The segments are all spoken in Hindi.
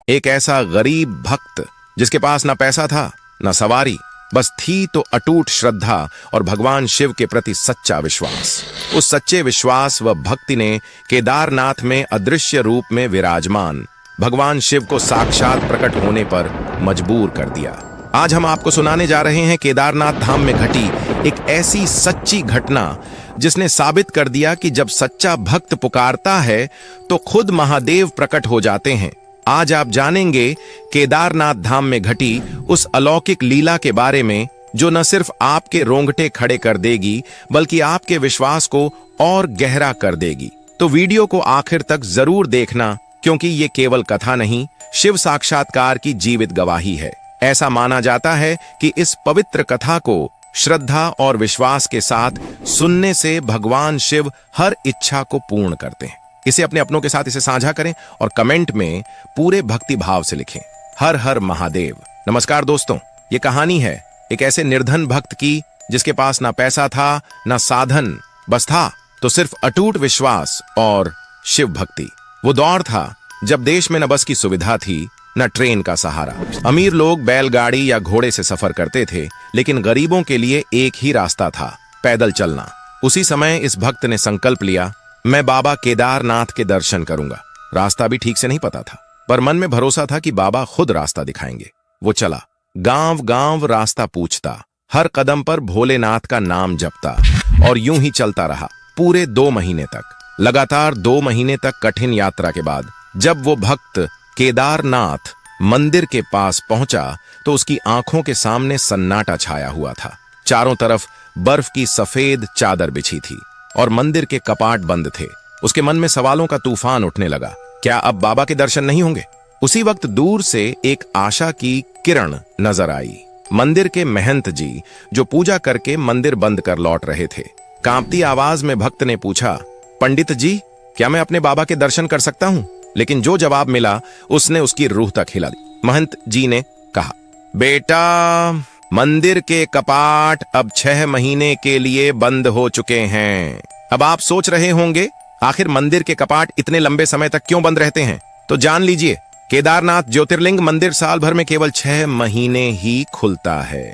एक ऐसा गरीब भक्त जिसके पास ना पैसा था ना सवारी, बस थी तो अटूट श्रद्धा और भगवान शिव के प्रति सच्चा विश्वास। उस सच्चे विश्वास व भक्ति ने केदारनाथ में अदृश्य रूप में विराजमान भगवान शिव को साक्षात प्रकट होने पर मजबूर कर दिया। आज हम आपको सुनाने जा रहे हैं केदारनाथ धाम में घटी एक ऐसी सच्ची घटना जिसने साबित कर दिया कि जब सच्चा भक्त पुकारता है तो खुद महादेव प्रकट हो जाते हैं। आज आप जानेंगे केदारनाथ धाम में घटी उस अलौकिक लीला के बारे में जो न सिर्फ आपके रोंगटे खड़े कर देगी बल्कि आपके विश्वास को और गहरा कर देगी। तो वीडियो को आखिर तक जरूर देखना, क्योंकि ये केवल कथा नहीं, शिव साक्षात्कार की जीवित गवाही है। ऐसा माना जाता है कि इस पवित्र कथा को श्रद्धा और विश्वास के साथ सुनने से भगवान शिव हर इच्छा को पूर्ण करते हैं। इसे अपने अपनों के साथ इसे साझा करें और कमेंट में पूरे भक्ति भाव से लिखें, हर हर महादेव। नमस्कार दोस्तों, ये कहानी है एक ऐसे निर्धन भक्त की जिसके पास ना पैसा था ना साधन, बस था तो सिर्फ अटूट विश्वास और शिव भक्ति। वो दौर था जब देश में न बस की सुविधा थी न ट्रेन का सहारा। अमीर लोग बैलगाड़ी या घोड़े से सफर करते थे, लेकिन गरीबों के लिए एक ही रास्ता था, पैदल चलना। उसी समय इस भक्त ने संकल्प लिया, मैं बाबा केदारनाथ के दर्शन करूंगा। रास्ता भी ठीक से नहीं पता था, पर मन में भरोसा था कि बाबा खुद रास्ता दिखाएंगे। वो चला, गांव गांव रास्ता पूछता, हर कदम पर भोलेनाथ का नाम जपता और यूं ही चलता रहा पूरे 2 महीने तक। लगातार 2 महीने तक कठिन यात्रा के बाद जब वो भक्त केदारनाथ मंदिर के पास पहुंचा तो उसकी आंखों के सामने सन्नाटा छाया हुआ था। चारों तरफ बर्फ की सफेद चादर बिछी थी और मंदिर के कपाट बंद थे। उसके मन में सवालों का तूफान उठने लगा, क्या अब बाबा के दर्शन नहीं होंगे? उसी वक्त दूर से एक आशा की किरण नजर आई। मंदिर के महंत जी जो पूजा करके मंदिर बंद कर लौट रहे थे। कांपती आवाज में भक्त ने पूछा, पंडित जी, क्या मैं अपने बाबा के दर्शन कर सकता हूं? लेकिन जो जवाब मिला उसने उसकी रूह तक हिला दी। महंत जी ने कहा, बेटा, मंदिर के कपाट अब 6 महीने के लिए बंद हो चुके हैं। अब आप सोच रहे होंगे आखिर मंदिर के कपाट इतने लंबे समय तक क्यों बंद रहते हैं? तो जान लीजिए, केदारनाथ ज्योतिर्लिंग मंदिर साल भर में केवल 6 महीने ही खुलता है।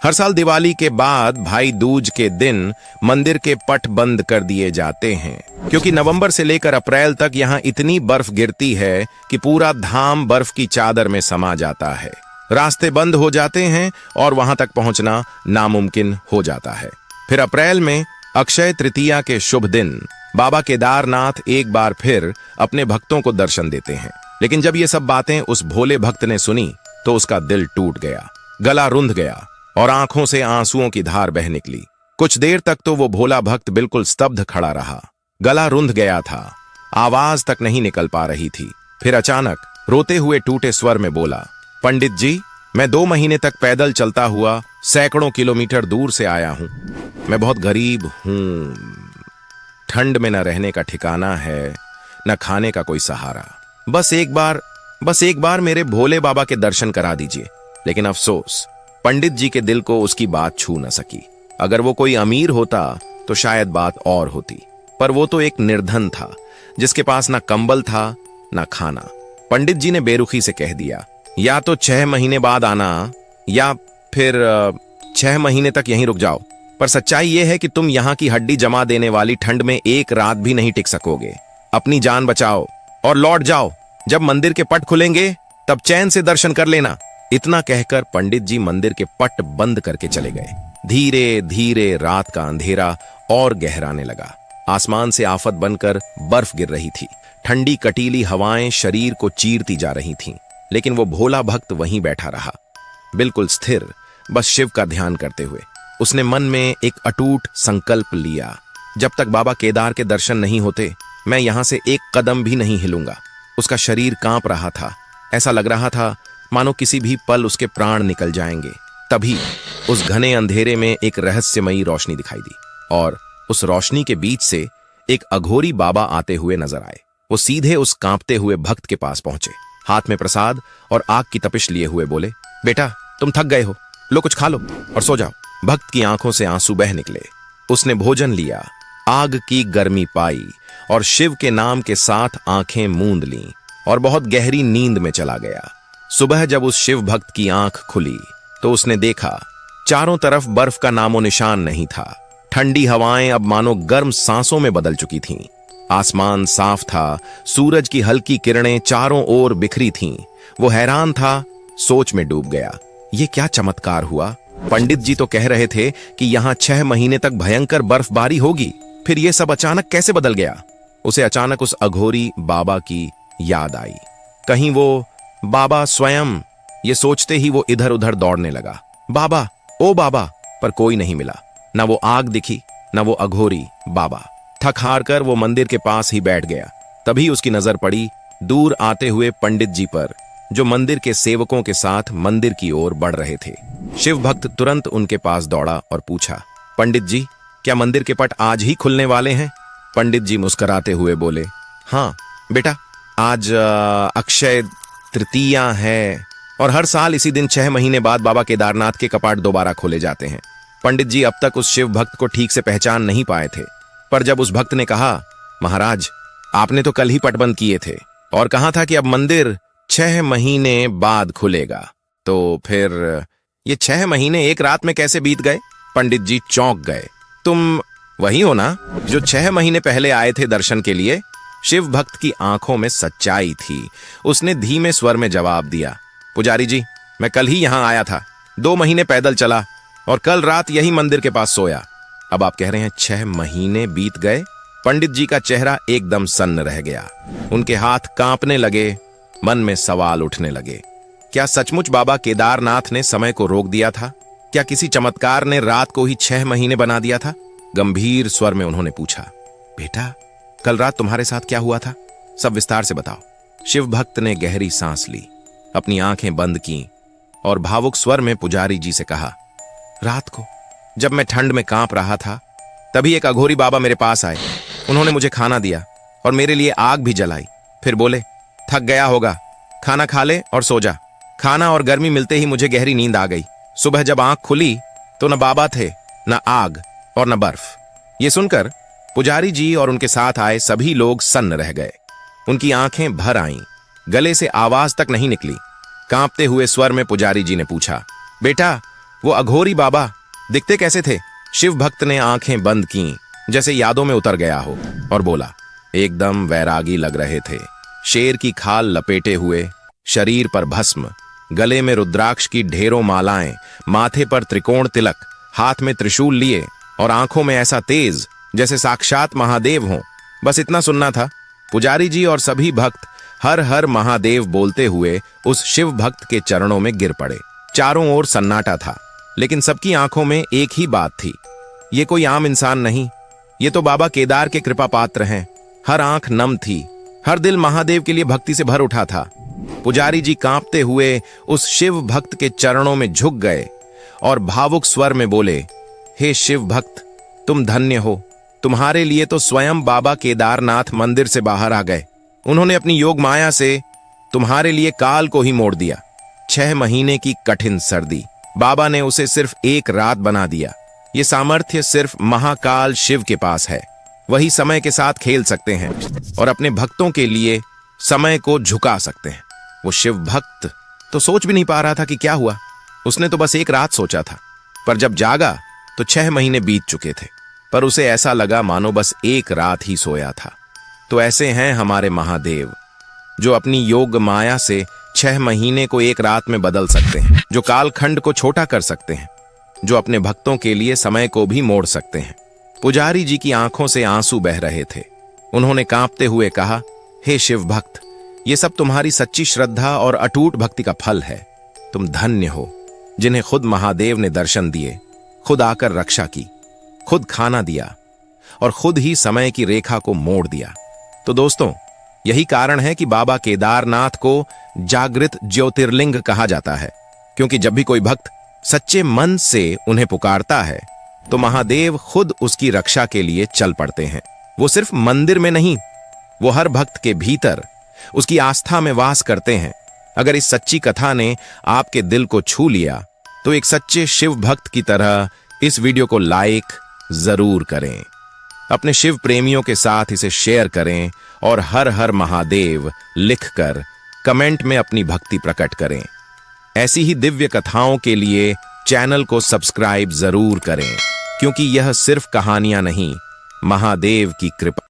हर साल दिवाली के बाद भाई दूज के दिन मंदिर के पट बंद कर दिए जाते हैं, क्योंकि नवंबर से लेकर अप्रैल तक यहाँ इतनी बर्फ गिरती है कि पूरा धाम बर्फ की चादर में समा जाता है। रास्ते बंद हो जाते हैं और वहां तक पहुंचना नामुमकिन हो जाता है। फिर अप्रैल में अक्षय तृतीया के शुभ दिन बाबा केदारनाथ एक बार फिर अपने भक्तों को दर्शन देते हैं। लेकिन जब ये सब बातें उस भोले भक्त ने सुनी तो उसका दिल टूट गया, गला रुंध गया और आंखों से आंसुओं की धार बह निकली। कुछ देर तक तो वो भोला भक्त बिल्कुल स्तब्ध खड़ा रहा, गला रुंध गया था, आवाज तक नहीं निकल पा रही थी। फिर अचानक रोते हुए टूटे स्वर में बोला, पंडित जी, मैं 2 महीने तक पैदल चलता हुआ सैकड़ों किलोमीटर दूर से आया हूं। मैं बहुत गरीब हूं, ठंड में न रहने का ठिकाना है, न खाने का कोई सहारा। बस एक बार मेरे भोले बाबा के दर्शन करा दीजिए। लेकिन अफसोस, पंडित जी के दिल को उसकी बात छू न सकी। अगर वो कोई अमीर होता तो शायद बात और होती, पर वो तो एक निर्धन था जिसके पास ना कंबल था ना खाना। पंडित जी ने बेरुखी से कह दिया, या तो 6 महीने बाद आना या फिर 6 महीने तक यहीं रुक जाओ। पर सच्चाई यह है कि तुम यहाँ की हड्डी जमा देने वाली ठंड में एक रात भी नहीं टिक सकोगे। अपनी जान बचाओ और लौट जाओ। जब मंदिर के पट खुलेंगे तब चैन से दर्शन कर लेना। इतना कहकर पंडित जी मंदिर के पट बंद करके चले गए। धीरे धीरे रात का अंधेरा और गहराने लगा। आसमान से आफत बनकर बर्फ गिर रही थी। ठंडी कटीली हवाएं शरीर को चीरती जा रही थीं। लेकिन वो भोला भक्त वहीं बैठा रहा, बिल्कुल स्थिर, बस शिव का ध्यान करते हुए। उसने मन में एक अटूट संकल्प लिया, जब तक बाबा केदार के दर्शन नहीं होते मैं यहां से एक कदम भी नहीं हिलूंगा। उसका शरीर कांप रहा था, ऐसा लग रहा था मानो किसी भी पल उसके प्राण निकल जाएंगे। तभी उस घने अंधेरे में एक रहस्यमयी रोशनी दिखाई दी और उस रोशनी के बीच से एक अघोरी बाबा आते हुए नजर आए। वो सीधे उस कांपते हुए भक्त के पास पहुंचे, हाथ में प्रसाद और आग की तपिश लिए हुए बोले, बेटा, तुम थक गए हो, लो कुछ खा लो और सो जाओ। भक्त की आंखों से आंसू बह निकले। उसने भोजन लिया, आग की गर्मी पाई और शिव के नाम के साथ आंखें मूंद लीं। और बहुत गहरी नींद में चला गया। सुबह जब उस शिव भक्त की आंख खुली तो उसने देखा चारों तरफ बर्फ का नामो निशान नहीं था। ठंडी हवाएं अब मानो गर्म सांसों में बदल चुकी थीं। आसमान साफ था, सूरज की हल्की किरणें चारों ओर बिखरी थीं। वो हैरान था, सोच में डूब गया। ये क्या चमत्कार हुआ? पंडित जी तो कह रहे थे कि यहाँ 6 महीने तक भयंकर बर्फबारी होगी, फिर ये सब अचानक कैसे बदल गया? उसे अचानक उस अघोरी बाबा की याद आई। कहीं वो बाबा स्वयं? ये सोचते ही वो इधर उधर दौड़ने लगा। बाबा, ओ बाबा! पर कोई नहीं मिला। न वो आग दिखी, न वो अघोरी बाबा। थक हार कर वो मंदिर के पास ही बैठ गया। तभी उसकी नजर पड़ी दूर आते हुए पंडित जी पर, जो मंदिर के सेवकों के साथ मंदिर की ओर बढ़ रहे थे। शिव भक्त तुरंत उनके पास दौड़ा और पूछा, पंडित जी, क्या मंदिर के पट आज ही खुलने वाले हैं? पंडित जी मुस्कुराते हुए बोले, हाँ बेटा, आज अक्षय तृतीया है और हर साल इसी दिन 6 महीने बाद बाबा केदारनाथ के कपाट दोबारा खोले जाते हैं। पंडित जी अब तक उस शिव भक्त को ठीक से पहचान नहीं पाए थे, पर जब उस भक्त ने कहा, महाराज, आपने तो कल ही पट बंद किए थे और कहा था कि अब मंदिर 6 महीने बाद खुलेगा, तो फिर ये 6 महीने एक रात में कैसे बीत गए? पंडित जी चौंक गए। तुम वही हो ना जो 6 महीने पहले आए थे दर्शन के लिए? शिव भक्त की आंखों में सच्चाई थी। उसने धीमे स्वर में जवाब दिया, पुजारी जी, मैं कल ही यहां आया था, 2 महीने पैदल चला और कल रात यही मंदिर के पास सोया। अब आप कह रहे हैं 6 महीने बीत गए? पंडित जी का चेहरा एकदम सन्न रह गया। उनके हाथ कांपने लगे, मन में सवाल उठने लगे। क्या सचमुच बाबा केदारनाथ ने समय को रोक दिया था? क्या किसी चमत्कार ने रात को ही 6 महीने बना दिया था? गंभीर स्वर में उन्होंने पूछा, बेटा, कल रात तुम्हारे साथ क्या हुआ था? सब विस्तार से बताओ। शिव भक्त ने गहरी सांस ली, अपनी आंखें बंद की और भावुक स्वर में पुजारी जी से कहा, रात को जब मैं ठंड में कांप रहा था, तभी एक अघोरी बाबा मेरे पास आए। उन्होंने मुझे खाना दिया और मेरे लिए आग भी जलाई। फिर बोले, थक गया होगा, खाना खा ले और सो जा। खाना और गर्मी मिलते ही मुझे गहरी नींद आ गई। सुबह जब आंख खुली तो न बाबा थे, न आग और न बर्फ। ये सुनकर पुजारी जी और उनके साथ आए सभी लोग सन्न रह गए। उनकी आंखें भर आईं, गले से आवाज तक नहीं निकली। कांपते हुए स्वर में पुजारी जी ने पूछा, बेटा, वो अघोरी बाबा दिखते कैसे थे? शिव भक्त ने आंखें बंद की, जैसे यादों में उतर गया हो, और बोला, एकदम वैरागी लग रहे थे। शेर की खाल लपेटे हुए, शरीर पर भस्म, गले में रुद्राक्ष की ढेरों मालाएं, माथे पर त्रिकोण तिलक, हाथ में त्रिशूल लिए और आंखों में ऐसा तेज जैसे साक्षात महादेव हों। बस इतना सुनना था। पुजारी जी और सभी भक्त हर हर महादेव बोलते हुए उस शिव भक्त के चरणों में गिर पड़े। चारों ओर सन्नाटा था, लेकिन सबकी आंखों में एक ही बात थी, ये कोई आम इंसान नहीं, ये तो बाबा केदार के कृपा पात्र हैं। हर आंख नम थी, हर दिल महादेव के लिए भक्ति से भर उठा था। पुजारी जी कांपते हुए उस शिव भक्त के चरणों में झुक गए और भावुक स्वर में बोले, हे शिव भक्त, तुम धन्य हो। तुम्हारे लिए तो स्वयं बाबा केदारनाथ मंदिर से बाहर आ गए। उन्होंने अपनी योग माया से तुम्हारे लिए काल को ही मोड़ दिया। 6 महीने की कठिन सर्दी, बाबा ने उसे सिर्फ एक रात बना दिया। ये सामर्थ्य सिर्फ महाकाल शिव के पास है। वही समय के साथ खेल सकते हैं और अपने भक्तों के लिए समय को झुका सकते हैं। वो शिव भक्त तो सोच भी नहीं पा रहा था कि क्या हुआ। उसने तो बस एक रात सोचा था, पर जब जागा तो 6 महीने बीत चुके थे। पर उसे ऐसा लगा मानो बस एक रात ही सोया था। तो ऐसे हैं हमारे महादेव, जो अपनी योग माया से 6 महीने को एक रात में बदल सकते हैं, जो कालखंड को छोटा कर सकते हैं, जो अपने भक्तों के लिए समय को भी मोड़ सकते हैं। पुजारी जी की आंखों से आंसू बह रहे थे। उन्होंने कांपते हुए कहा, हे शिव भक्त, ये सब तुम्हारी सच्ची श्रद्धा और अटूट भक्ति का फल है। तुम धन्य हो, जिन्हें खुद महादेव ने दर्शन दिए, खुद आकर रक्षा की, खुद खाना दिया और खुद ही समय की रेखा को मोड़ दिया। तो दोस्तों, यही कारण है कि बाबा केदारनाथ को जागृत ज्योतिर्लिंग कहा जाता है, क्योंकि जब भी कोई भक्त सच्चे मन से उन्हें पुकारता है तो महादेव खुद उसकी रक्षा के लिए चल पड़ते हैं। वो सिर्फ मंदिर में नहीं, वो हर भक्त के भीतर उसकी आस्था में वास करते हैं। अगर इस सच्ची कथा ने आपके दिल को छू लिया तो एक सच्चे शिव भक्त की तरह इस वीडियो को लाइक जरूर करें, अपने शिव प्रेमियों के साथ इसे शेयर करें और हर हर महादेव लिखकर कमेंट में अपनी भक्ति प्रकट करें। ऐसी ही दिव्य कथाओं के लिए चैनल को सब्सक्राइब जरूर करें, क्योंकि यह सिर्फ कहानियां नहीं, महादेव की कृपा